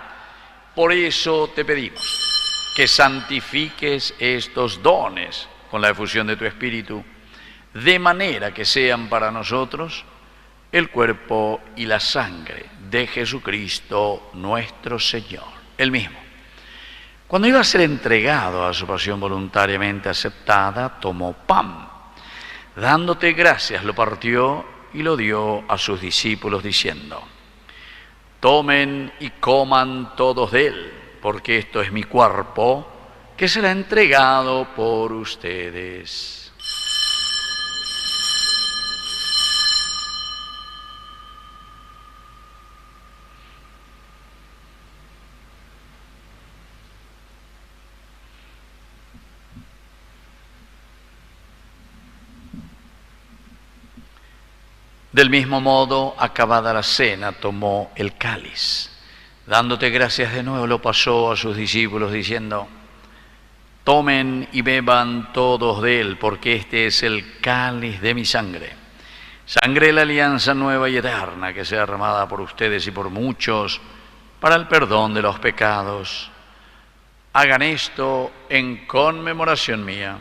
Por eso te pedimos que santifiques estos dones con la efusión de tu Espíritu, de manera que sean para nosotros el cuerpo y la sangre de Jesucristo nuestro Señor. Él mismo, cuando iba a ser entregado a su pasión voluntariamente aceptada, tomó pan. Dándote gracias, lo partió y lo dio a sus discípulos, diciendo: tomen y coman todos de él, porque esto es mi cuerpo, que será entregado por ustedes. Del mismo modo, acabada la cena, tomó el cáliz. Dándote gracias de nuevo, lo pasó a sus discípulos, diciendo: tomen y beban todos de él, porque este es el cáliz de mi sangre. Sangre de la alianza nueva y eterna, que sea derramada por ustedes y por muchos, para el perdón de los pecados. Hagan esto en conmemoración mía.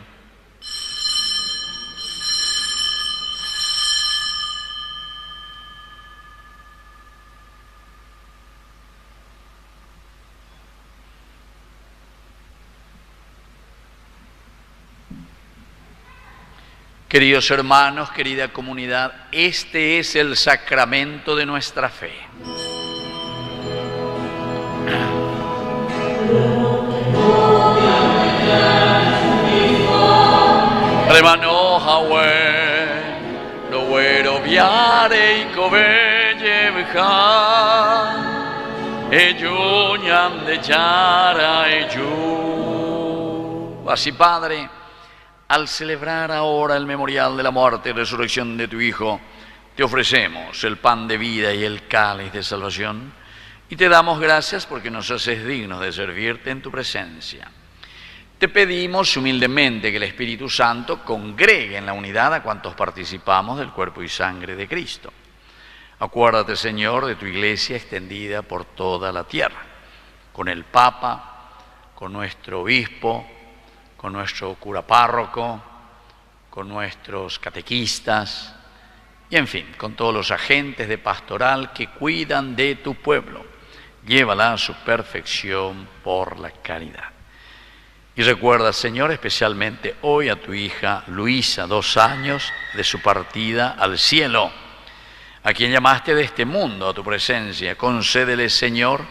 Queridos hermanos, querida comunidad, este es el sacramento de nuestra fe. Remano Hawe, lo güero viare y cobelle beja, eyuñan de chara eyu. Así, Padre, al celebrar ahora el memorial de la muerte y resurrección de tu Hijo, te ofrecemos el pan de vida y el cáliz de salvación, y te damos gracias porque nos haces dignos de servirte en tu presencia. te pedimos humildemente que el Espíritu Santo congregue en la unidad a cuantos participamos del cuerpo y sangre de Cristo. Acuérdate, Señor, de tu iglesia extendida por toda la tierra, con el Papa, con nuestro obispo, con nuestro cura párroco, con nuestros catequistas y, en fin, con todos los agentes de pastoral que cuidan de tu pueblo. Llévala a su perfección por la caridad. Y recuerda, Señor, especialmente hoy a tu hija Luisa, 2 años de su partida al cielo, a quien llamaste de este mundo a tu presencia. Concédele, Señor,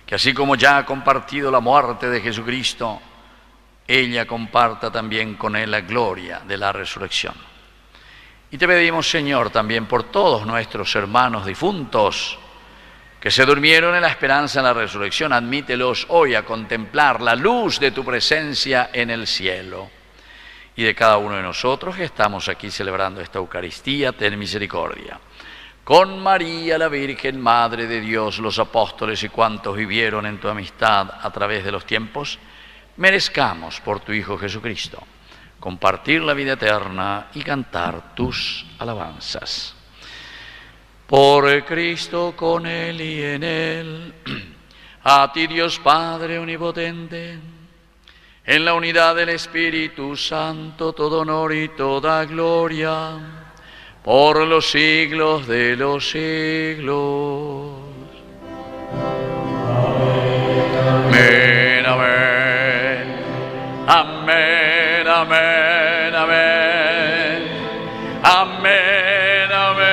que así como ya ha compartido la muerte de Jesucristo, ella comparta también con él la gloria de la resurrección. Y te pedimos, Señor, también por todos nuestros hermanos difuntos que se durmieron en la esperanza de la resurrección, admítelos hoy a contemplar la luz de tu presencia en el cielo. Y de cada uno de nosotros que estamos aquí celebrando esta Eucaristía, ten misericordia. Con María, la Virgen, Madre de Dios, los apóstoles y cuantos vivieron en tu amistad a través de los tiempos, merezcamos por tu Hijo Jesucristo compartir la vida eterna y cantar tus alabanzas. Por Cristo, con Él y en Él, a ti Dios Padre omnipotente, en la unidad del Espíritu Santo, todo honor y toda gloria, por los siglos de los siglos. Amén, amén, amén, amén, amén, amén, amén, amén.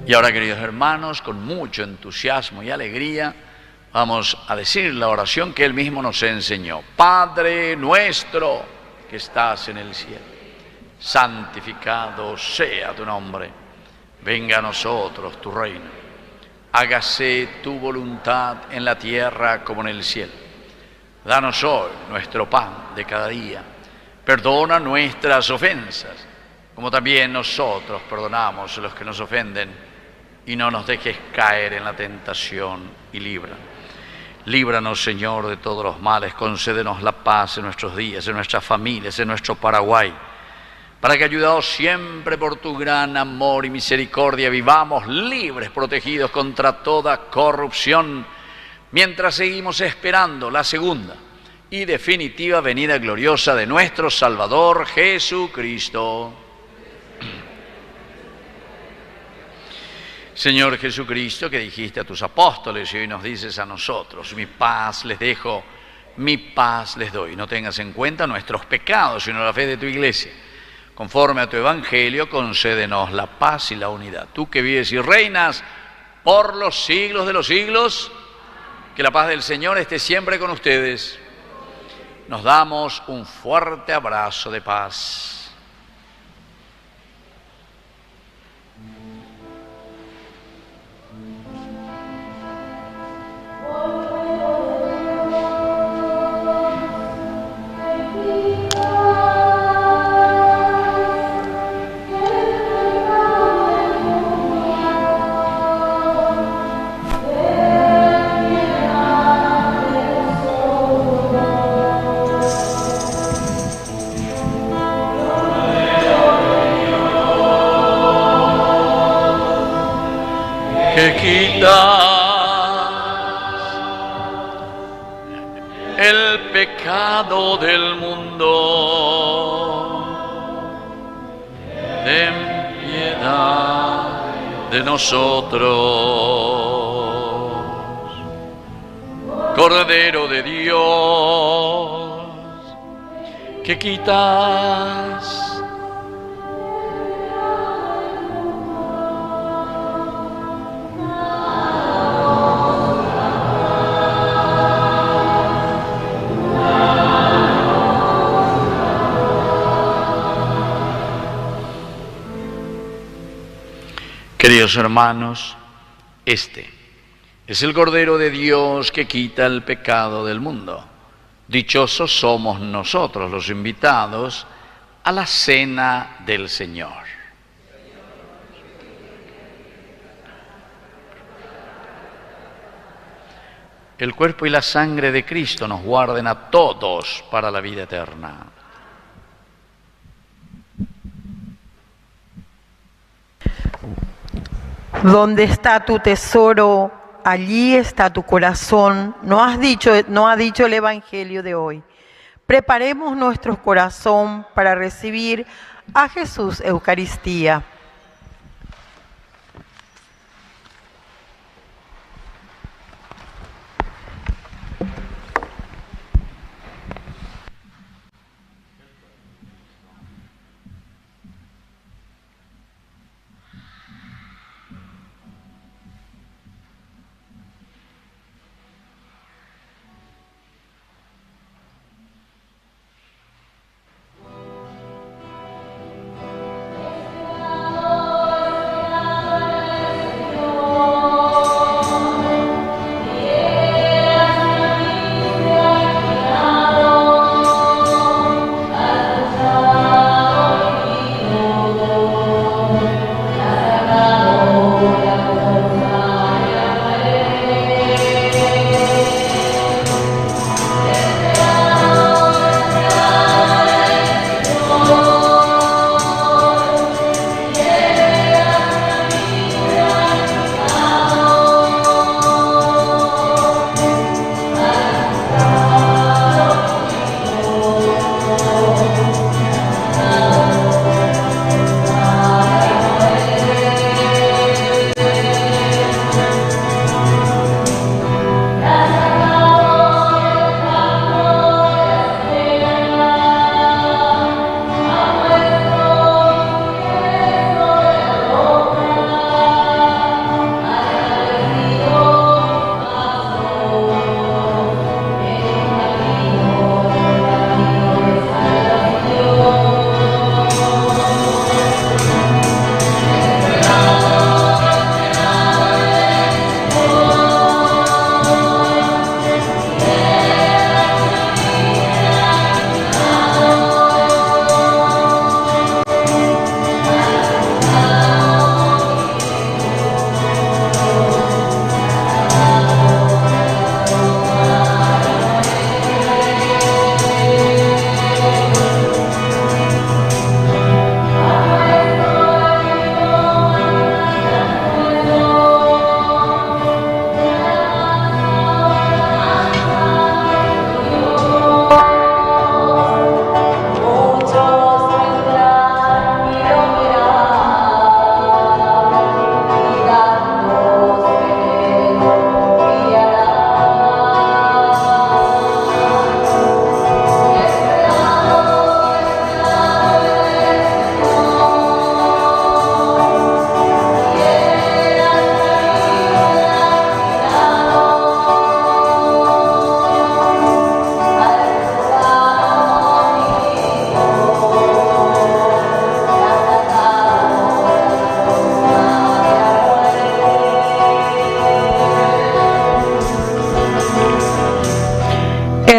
Y ahora, queridos hermanos, con mucho entusiasmo y alegría, vamos a decir la oración que Él mismo nos enseñó. Padre nuestro que estás en el cielo, santificado sea tu nombre. Venga a nosotros tu reino. Hágase tu voluntad en la tierra como en el cielo. Danos hoy nuestro pan de cada día. Perdona nuestras ofensas, como también nosotros perdonamos a los que nos ofenden. Y no nos dejes caer en la tentación y líbranos. Líbranos, Señor, de todos los males. Concédenos la paz en nuestros días, en nuestras familias, en nuestro Paraguay, para que, ayudados siempre por tu gran amor y misericordia, vivamos libres, protegidos contra toda corrupción, mientras seguimos esperando la segunda y definitiva venida gloriosa de nuestro Salvador Jesucristo. Señor Jesucristo, que dijiste a tus apóstoles y hoy nos dices a nosotros, mi paz les dejo, mi paz les doy. No tengas en cuenta nuestros pecados, sino la fe de tu iglesia. Conforme a tu evangelio, concédenos la paz y la unidad. Tú que vives y reinas por los siglos de los siglos, que la paz del Señor esté siempre con ustedes. Nos damos un fuerte abrazo de paz. Que quitas el pecado del mundo, ten piedad de nosotros. Cordero de Dios, que quitas Queridos hermanos, este es el Cordero de Dios que quita el pecado del mundo. Dichosos somos nosotros los invitados a la cena del Señor. el cuerpo y la sangre de Cristo nos guarden a todos para la vida eterna. Donde está tu tesoro, allí está tu corazón. No ha dicho el Evangelio de hoy. Preparemos nuestro corazón para recibir a Jesús Eucaristía.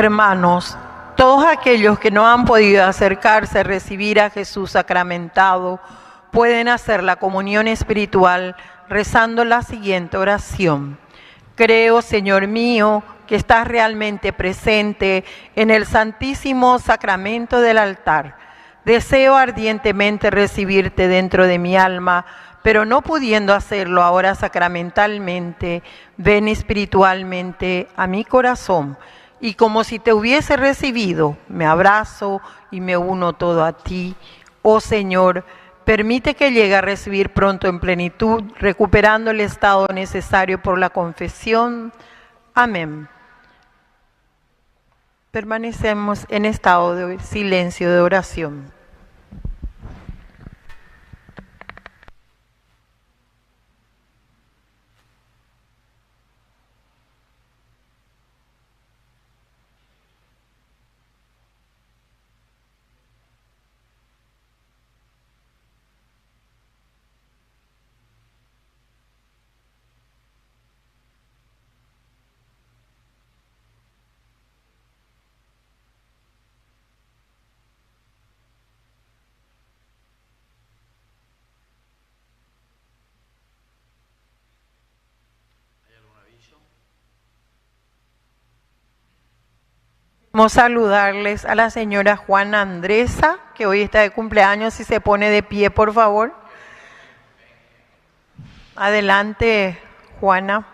Hermanos, todos aquellos que no han podido acercarse a recibir a Jesús sacramentado pueden hacer la comunión espiritual rezando la siguiente oración. Creo, Señor mío, que estás realmente presente en el Santísimo Sacramento del altar. Deseo ardientemente recibirte dentro de mi alma, pero no pudiendo hacerlo ahora sacramentalmente, ven espiritualmente a mi corazón. Y como si te hubiese recibido, me abrazo y me uno todo a ti. Oh Señor, permite que llegue a recibir pronto en plenitud, recuperando el estado necesario por la confesión. Amén. Permanecemos en estado de silencio de oración. Vamos a saludarles a la señora Juana Andresa, que hoy está de cumpleaños, si se pone de pie, por favor. Adelante, Juana.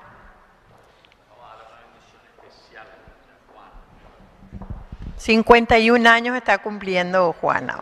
51 años está cumpliendo Juana.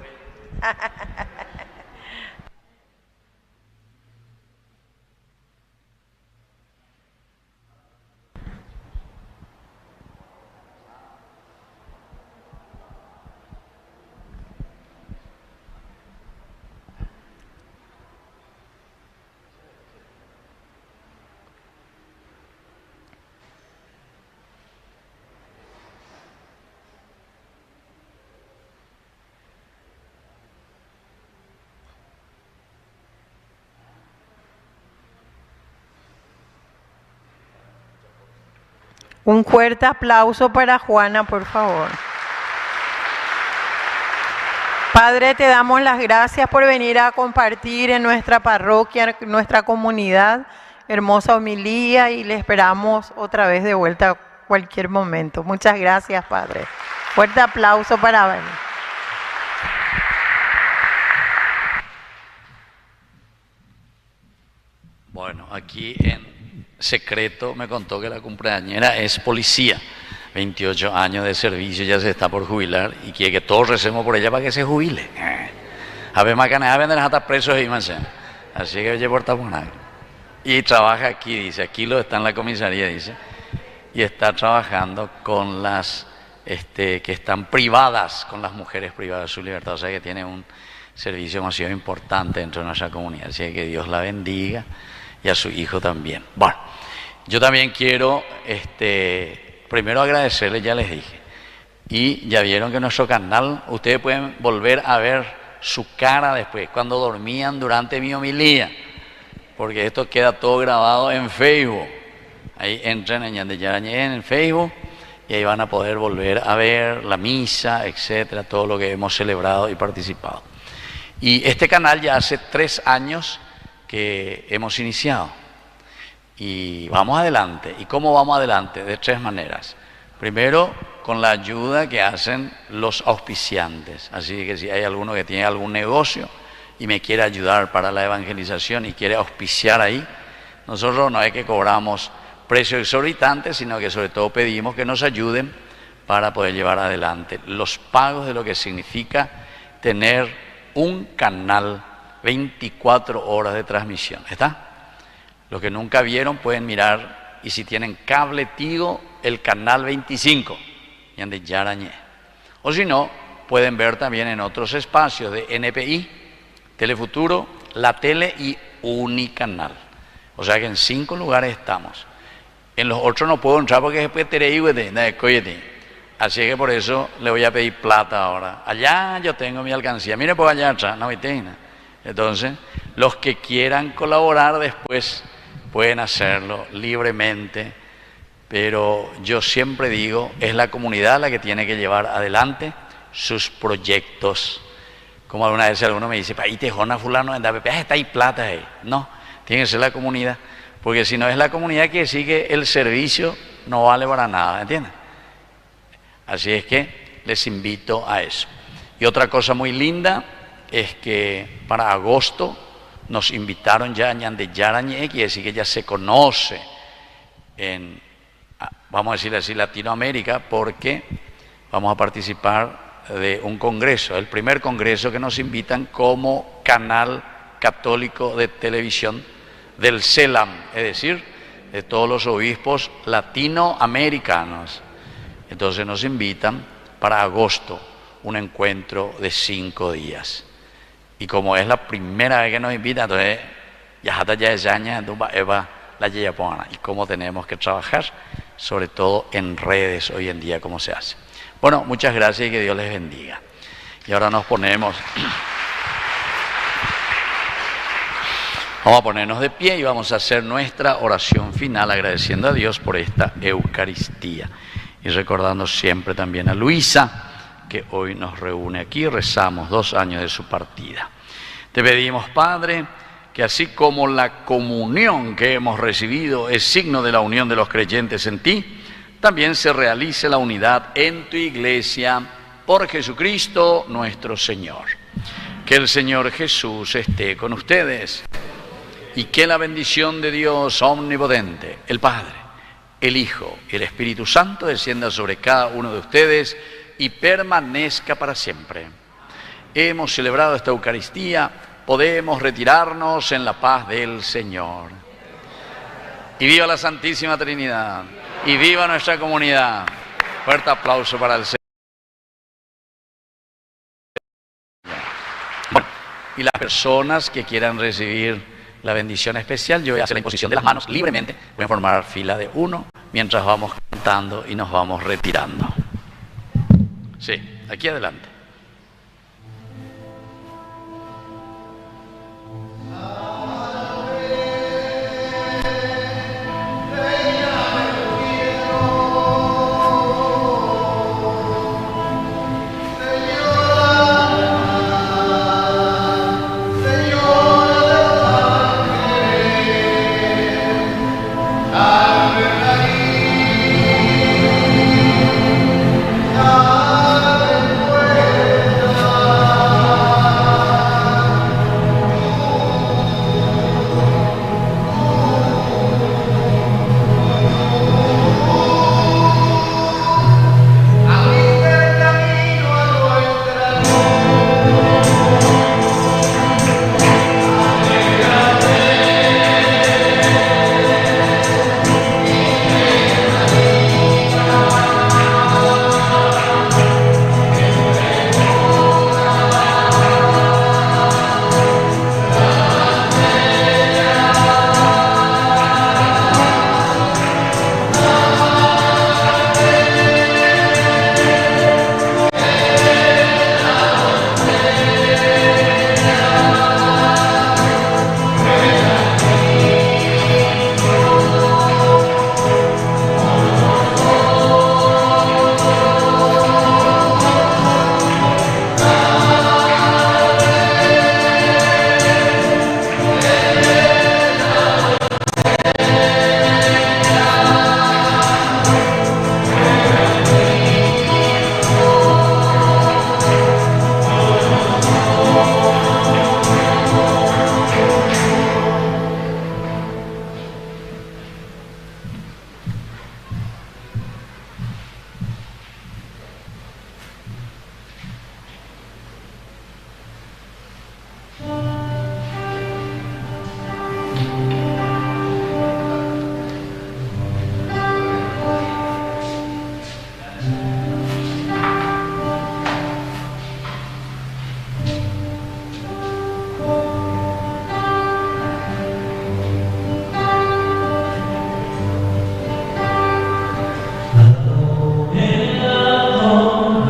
Un fuerte aplauso para Juana, por favor. Padre, te damos las gracias por venir a compartir en nuestra parroquia, en nuestra comunidad, hermosa homilía, y le esperamos otra vez de vuelta a cualquier momento. Muchas gracias, Padre. Fuerte aplauso para él. Bueno, aquí en secreto me contó que la cumpleañera es policía, 28 años de servicio, ya se está por jubilar y quiere que todos recemos por ella para que se jubile. A ver, macaneja venden hasta presos y más. Así que oye, por tapunar. Y trabaja aquí, dice, aquí lo está en la comisaría, dice, y está trabajando con las que están privadas, con las mujeres privadas de su libertad, o sea que tiene un servicio demasiado importante dentro de nuestra comunidad, así que Dios la bendiga y a su hijo también. Bueno, yo también quiero primero agradecerles, ya les dije, y ya vieron que nuestro canal, ustedes pueden volver a ver su cara después, cuando dormían durante mi homilía, porque esto queda todo grabado en Facebook. Ahí entren en Ñan de Yarañé en Facebook y ahí van a poder volver a ver la misa, etcétera, todo lo que hemos celebrado y participado. Y este canal ya hace 3 años que hemos iniciado y vamos adelante. ¿Y cómo vamos adelante? De 3 maneras. Primero, con la ayuda que hacen los auspiciantes. Así que si hay alguno que tiene algún negocio y me quiere ayudar para la evangelización y quiere auspiciar ahí, nosotros no es que cobramos precios exorbitantes, sino que sobre todo pedimos que nos ayuden para poder llevar adelante los pagos de lo que significa tener un canal 24 horas de transmisión. ¿Está? Los que nunca vieron pueden mirar, y si tienen cable Tigo, el canal 25, Ñan de Yarañé. O si no, pueden ver también en otros espacios de NPI, Telefuturo, La Tele y Unicanal. O sea que en 5 lugares estamos. En los otros no puedo entrar porque después así que por eso le voy a pedir plata ahora. Allá yo tengo mi alcancía. Mire por allá atrás, no me tenga. Entonces, los que quieran colaborar después pueden hacerlo libremente, pero yo siempre digo, es la comunidad la que tiene que llevar adelante sus proyectos. Como alguna vez alguno me dice, ahí te jona fulano, está ahí plata ahí. No, tiene que ser la comunidad, porque si no es la comunidad que sigue el servicio, no vale para nada, ¿entienden? Así es que les invito a eso. Y otra cosa muy linda es que para agosto nos invitaron ya a Ñan de Yarañé, quiere decir que ya se conoce en, vamos a decir así, Latinoamérica, porque vamos a participar de un congreso, el primer congreso que nos invitan como canal católico de televisión del CELAM, es decir, de todos los obispos latinoamericanos. Entonces nos invitan para agosto, un encuentro de 5 días. Y como es la primera vez que nos invitan, entonces ya la y cómo tenemos que trabajar, sobre todo en redes hoy en día, cómo se hace. Bueno, muchas gracias y que Dios les bendiga. Y ahora nos ponemos, vamos a ponernos de pie y vamos a hacer nuestra oración final agradeciendo a Dios por esta Eucaristía. Y recordando siempre también a Luisa, que hoy nos reúne aquí, rezamos 2 años de su partida. Te pedimos, Padre, que así como la comunión que hemos recibido es signo de la unión de los creyentes en ti, también se realice la unidad en tu iglesia por Jesucristo nuestro Señor. Que el Señor Jesús esté con ustedes y que la bendición de Dios omnipotente, el Padre, el Hijo y el Espíritu Santo descienda sobre cada uno de ustedes y permanezca para siempre. Hemos celebrado esta Eucaristía, podemos retirarnos en la paz del Señor. Y viva la Santísima Trinidad, y viva nuestra comunidad. Fuerte aplauso para el Señor. Bueno, y las personas que quieran recibir la bendición especial, yo voy a hacer la imposición de las manos libremente. Voy a formar fila de 1 mientras vamos cantando y nos vamos retirando. Sí, aquí adelante.